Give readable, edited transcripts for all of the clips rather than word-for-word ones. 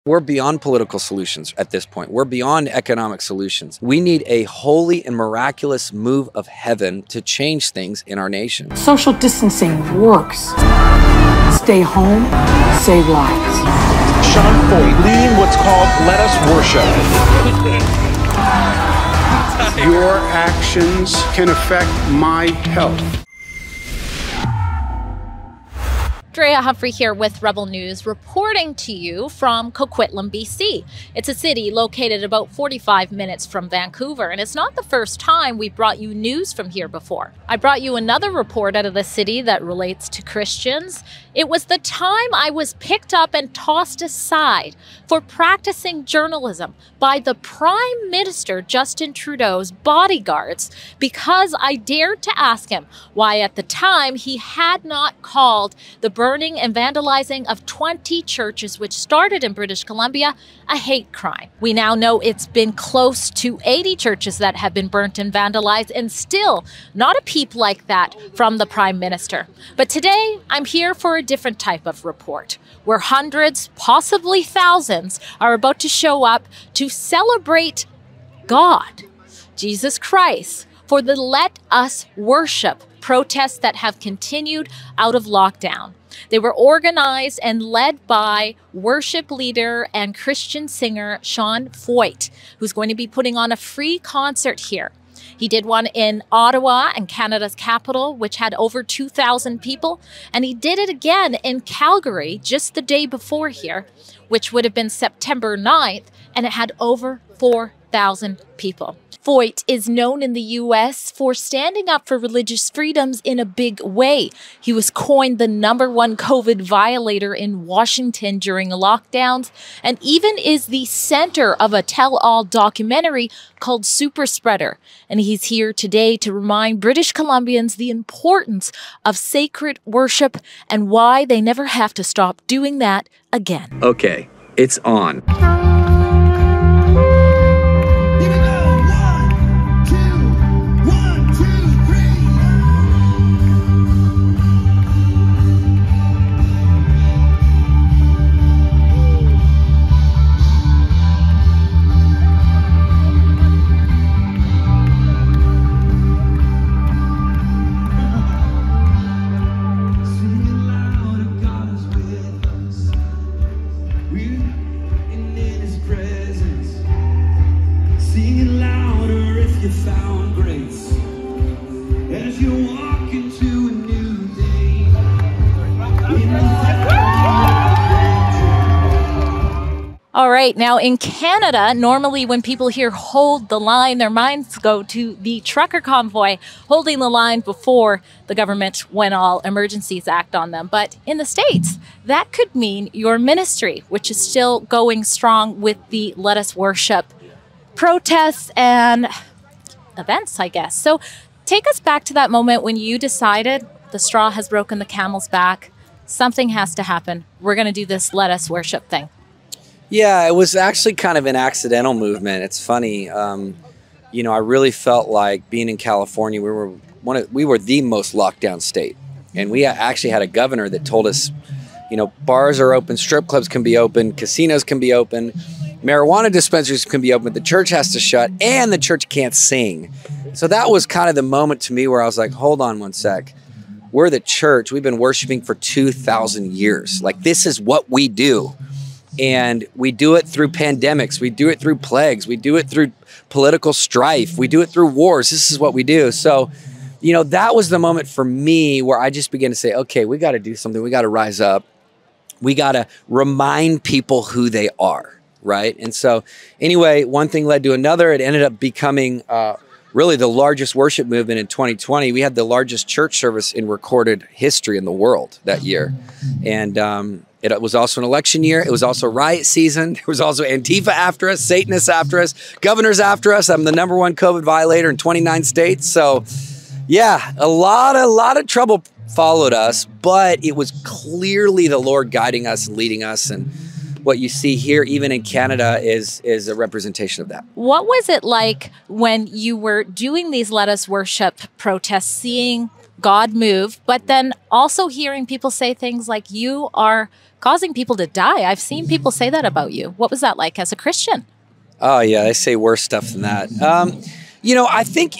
We're beyond political solutions at this point. We're beyond economic solutions. We need a holy and miraculous move of heaven to change things in our nation. Social distancing works. Stay home, save lives. Sean Feucht leading what's called Let Us Worship. Your actions can affect my health. Drea Humphrey here with Rebel News, reporting to you from Coquitlam, BC. It's a city located about 45 minutes from Vancouver, and it's not the first time we brought you news from here before. I brought you another report out of the city that relates to Christians. It was the time I was picked up and tossed aside for practicing journalism by the Prime Minister Justin Trudeau's bodyguards because I dared to ask him why at the time he had not called the burning and vandalizing of 20 churches, which started in British Columbia, a hate crime. We now know it's been close to 80 churches that have been burnt and vandalized, and still not a peep like that from the Prime Minister. But today, I'm here for a different type of report, where hundreds, possibly thousands, are about to show up to celebrate God, Jesus Christ, for the Let Us Worship protests that have continued out of lockdown. They were organized and led by worship leader and Christian singer Sean Feucht, who's going to be putting on a free concert here. He did one in Ottawa and Canada's capital, which had over 2,000 people. And he did it again in Calgary just the day before here, which would have been September 9th, and it had over 4,000 people. Feucht is known in the U.S. for standing up for religious freedoms in a big way. He was coined the #1 COVID violator in Washington during lockdowns, and even is the center of a tell-all documentary called Super Spreader. And he's here today to remind British Columbians the importance of sacred worship and why they never have to stop doing that again. Okay, it's on. All right, now in Canada, normally when people hear hold the line, their minds go to the trucker convoy holding the line before the government went all emergencies act on them. But in the States, that could mean your ministry, which is still going strong with the Let Us Worship protests and events, I guess. So take us back to that moment when you decided the straw has broken the camel's back. Something has to happen. We're going to do this Let Us Worship thing. Yeah, it was actually kind of an accidental movement. It's funny. You know, I really felt like being in California, we were the most locked down state. And we actually had a governor that told us, you know, bars are open, strip clubs can be open, casinos can be open, marijuana dispensaries can be open, but the church has to shut and the church can't sing. So that was kind of the moment to me where I was like, hold on one sec. We're the church. We've been worshiping for 2,000 years. Like, this is what we do. And we do it through pandemics. We do it through plagues. We do it through political strife. We do it through wars. This is what we do. So, you know, that was the moment for me where I just began to say, okay, we got to do something. We got to rise up. We got to remind people who they are, right? And so anyway, one thing led to another. It ended up becoming really the largest worship movement in 2020. We had the largest church service in recorded history in the world that year. And it was also an election year. It was also riot season. There was also Antifa after us, Satanists after us, governors after us. I'm the #1 COVID violator in 29 states. So yeah, a lot of trouble followed us, but it was clearly the Lord guiding us and leading us. And what you see here, even in Canada, is a representation of that. What was it like when you were doing these Let Us Worship protests, seeing God move, but then also hearing people say things like you are causing people to die. I've seen people say that about you. What was that like as a Christian? Oh yeah, they say worse stuff than that. I think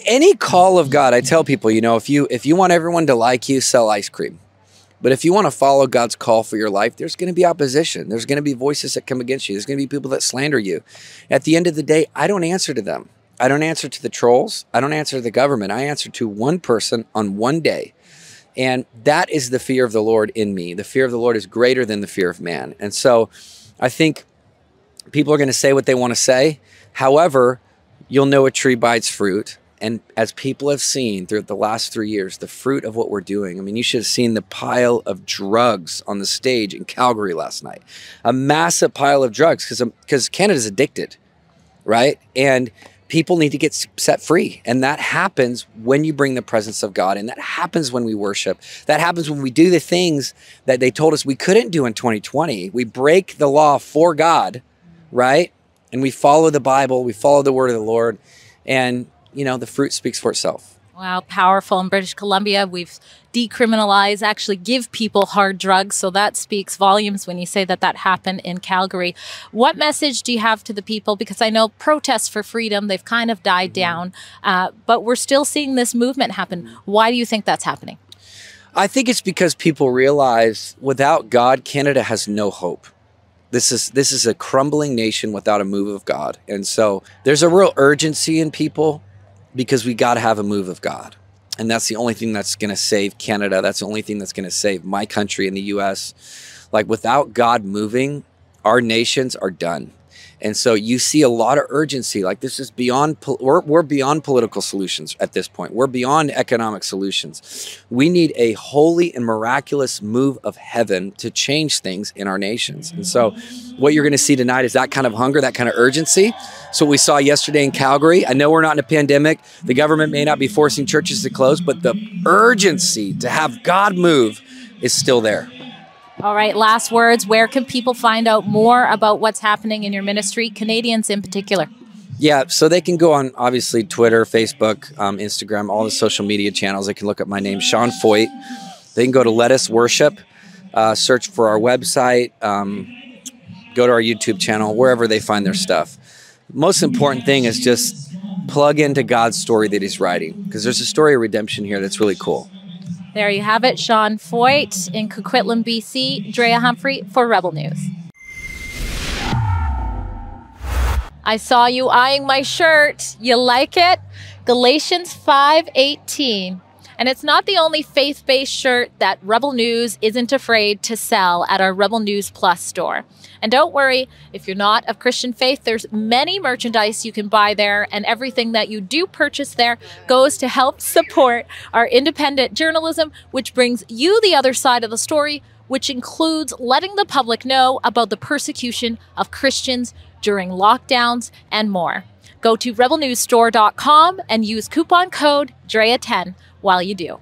any call of God, I tell people, if you want everyone to like you, sell ice cream. But if you want to follow God's call for your life, there's going to be opposition. There's going to be voices that come against you. There's going to be people that slander you. At the end of the day, I don't answer to them. I don't answer to the trolls. I don't answer to the government. I answer to one person on one day. And that is the fear of the Lord in me. The fear of the Lord is greater than the fear of man. And so I think people are going to say what they want to say. However, you'll know a tree by its fruit. And as people have seen throughout the last 3 years, the fruit of what we're doing. I mean, you should have seen the pile of drugs on the stage in Calgary last night. A massive pile of drugs because Canada's addicted, right? And people need to get set free. And that happens when you bring the presence of God. And that happens when we worship. That happens when we do the things that they told us we couldn't do in 2020. We break the law for God, right? And we follow the Bible. We follow the word of the Lord. And the fruit speaks for itself. Wow, powerful. In British Columbia, we've decriminalized, actually give people hard drugs. So that speaks volumes when you say that happened in Calgary. What message do you have to the people? Because I know protests for freedom, they've kind of died down, but we're still seeing this movement happen. Why do you think that's happening? I think it's because people realize without God, Canada has no hope. This is a crumbling nation without a move of God. And so there's a real urgency in people because we got to have a move of God. And that's the only thing that's going to save Canada. That's the only thing that's going to save my country in the US. Like without God moving, our nations are done. And so you see a lot of urgency. Like this is beyond, we're beyond political solutions at this point. We're beyond economic solutions. We need a holy and miraculous move of heaven to change things in our nations. And so what you're going to see tonight is that kind of hunger, that kind of urgency. So what we saw yesterday in Calgary, I know we're not in a pandemic. The government may not be forcing churches to close, but the urgency to have God move is still there. All right, last words. Where can people find out more about what's happening in your ministry, Canadians in particular? Yeah, so they can go on, obviously, Twitter, Facebook, Instagram, all the social media channels. They can look up my name, Sean Feucht. They can go to Let Us Worship, search for our website, go to our YouTube channel, wherever they find their stuff. Most important thing is just plug into God's story that he's writing, because there's a story of redemption here that's really cool. There you have it. Sean Feucht in Coquitlam, BC. Drea Humphrey for Rebel News. I saw you eyeing my shirt. You like it? Galatians 5:18. And it's not the only faith-based shirt that Rebel News isn't afraid to sell at our Rebel News Plus store. And don't worry, if you're not of Christian faith, there's many merchandise you can buy there, and everything that you do purchase there goes to help support our independent journalism, which brings you the other side of the story, which includes letting the public know about the persecution of Christians during lockdowns and more. Go to rebelnewsstore.com and use coupon code DREA10 while you do.